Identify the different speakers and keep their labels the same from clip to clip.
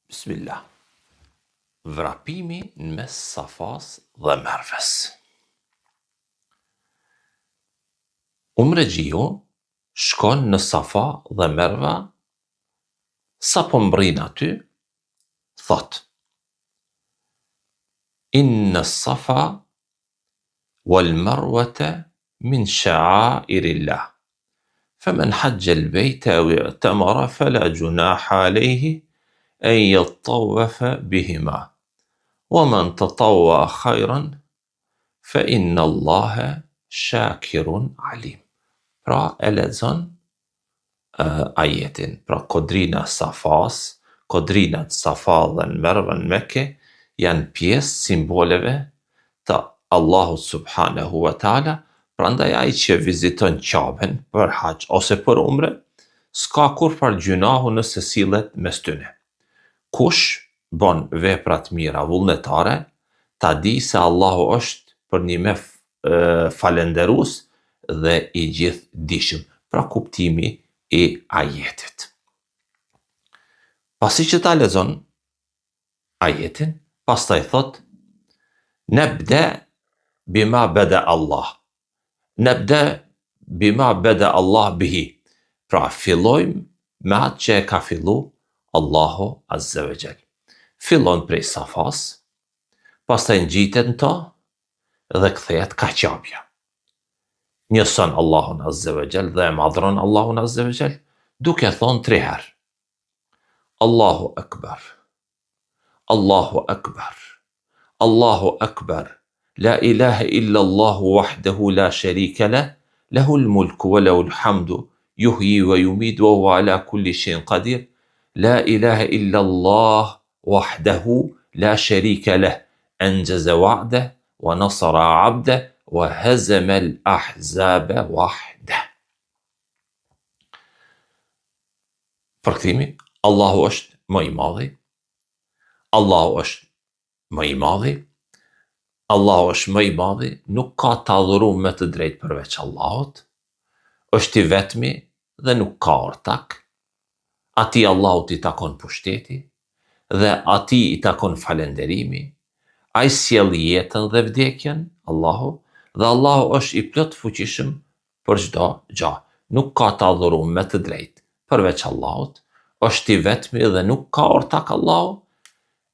Speaker 1: Bismillah. Vrapimi në mes Safas dhe Merves. Umregjiu shkon në Safa dhe Merva, sa po mbrin aty, thot: Inna Safa wal Marwata min sha'airillah. فمن حج البيت أو اعتمر فلا جناح عليه أن يطوف بهما ومن تطوع خيرا فإن الله شاكر عليم. Pra e lexon ajetin. Pra kodrina Safas, kodrinat Safa dhe në Merve në Mekke janë pjesë simboleve të Allahut subhanahu wa taala. Prandaj ai që viziton Ka'ben për hax ose për umre, s'ka kurfar gjunahu nëse sillet mes tyne. Kush bën vepra të mira vullnetare, ta di se Allahu është për një me falenderues dhe i gjithdijshëm. Pra kuptimi i ajetit. Pasi që ta lexon ajetin, pastaj thot: Nebde bima bada Allah. Nebde bima bada Allah bihi. Pra fillojmë me atë që e ka fillu Allahu azza wa jall. Fillon prej Safas, pastaj ngjitet në to dhe kthehet ka Ka'bja. Njëson Allahun azza wa jall dhe e madhron Allahun azza wa jall duke thonë 3 herë: Allahu akbar, Allahu akbar, Allahu akbar. لا إله إلا الله وحده لا شريك له له الملك وله الحمد يحيي ويميت وهو على كل شيء قدير لا إله إلا الله وحده لا شريك له أنجز وعده ونصر عبده وهزم الأحزاب وحده. Përkthimi: Allahu është më i madhi, Allahu është më i madhi, Allahu është më i madhi, nuk ka të adhuruar me të drejtë përveç Allahut, është i vetmi dhe nuk ka ortak, atij Allahut i takon pushteti dhe atij i takon falenderimi, ai sjell jetën dhe vdekjen, Allahu, dhe Allahu është i plot fuqishëm për çdo gjë. Nuk ka të adhuruar me të drejtë përveç Allahut, është i vetmi dhe nuk ka ortak Allahu,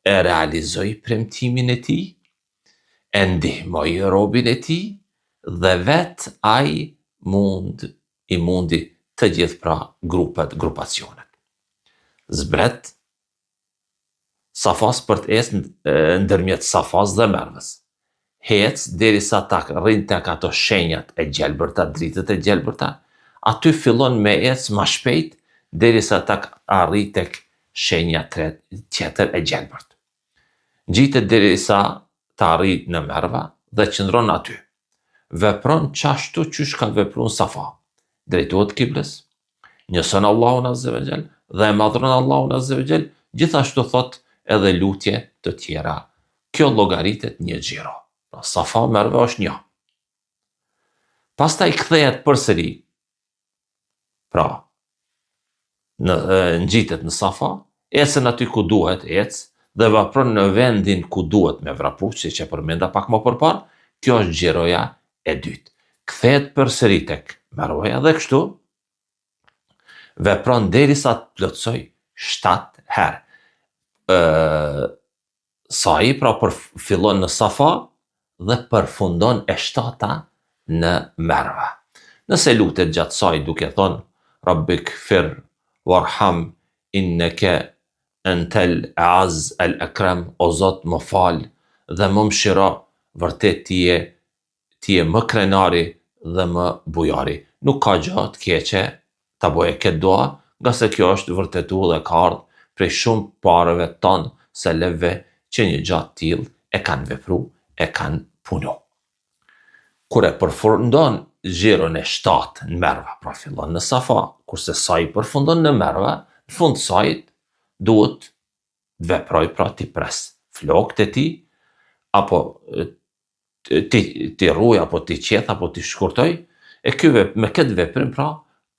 Speaker 1: e realizoi premtimin e tij, e ndihmoi robin e tij dhe vet ai i mundi të gjithë pra grupacionet. Zbret Safas për të ecë ndërmjet Safas dhe Merves. Hec derisa ta rrin tek ato shenjat e gjelbërta, dritët e gjelbërta, aty fillon me ecë më shpejt derisa ta arrit tek shenja tjetër e gjelbërt. Ngjitet derisa ta arrit në Merva dhe qëndron aty. Vepron qashtu qysh ka vepruar Safa. Drejtohet kiblës, njëson Allahun azza wa jall dhe e madhron Allahun azza wa jall, gjithashtu thot edhe lutje të tjera. Kjo llogaritet një xhiro. Safa Merva është një. Pastaj kthehet përsëri. Pra, ngjitet në Safa, ecën aty ku duhet ecë, dhe vepron në vendin ku duhet me vrapu, siç e përmenda pak më përpara. Kjo është xhiroja e dytë. Kthehet përsëri tek Merveja dhe kështu vepron derisa të plotsoj 7 herë. Sa'i pra fillon në Safa dhe përfundon e 7-ta në Merve. Nëse lutet gjatë sa'i duke thonë Rabbik fir warham innaka Entel A'az El Akram, o Zot më fal dhe më mëshiro, vërtet ti je më krenari dhe më bujari. Nuk ka gjë të keqe ta bëje këtë dua, nga se kjo është vërtetuar dhe ka ardhur prej shumë parëve tonë selefëve që një gjë të tillë e kanë vepruar, e kanë punu. Kur e përfundon xhiron e 7 në Merve, pra fillon në Safa, kurse sa'i përfundon në Merve, në fund sa'it duhet të veproj pra t'i pres flokët e tij, apo t'i rruaj, apo t'i qeth, apo t'i shkurtoj, e me këtë veprim pra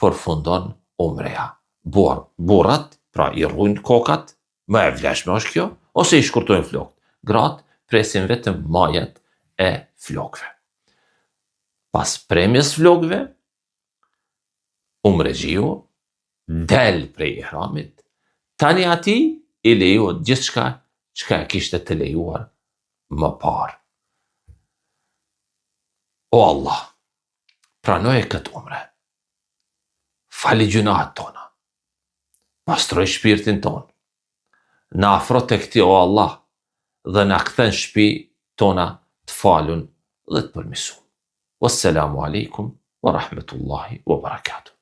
Speaker 1: përfundon umreja. Burrat, pra i rrujnë kokat Më e vlefshme është kjo, ose i shkurtojnë flokët. Gratë presin vetëm majat e flokëve. Pas premjes flokëve, umregjiu del prej ihramit, tani ati i lejohet gjithçka çka e kishte të lejuar më parë. O Allah, pranoje këtë umre, fali gjunahet tona, pastroj shpirtin ton, na afro tek ti o Allah, dhe na kthen shtëpi tona të falun dhe të përmirësuar. Wassalamu alaikum wa rahmatullahi wa barakatuh.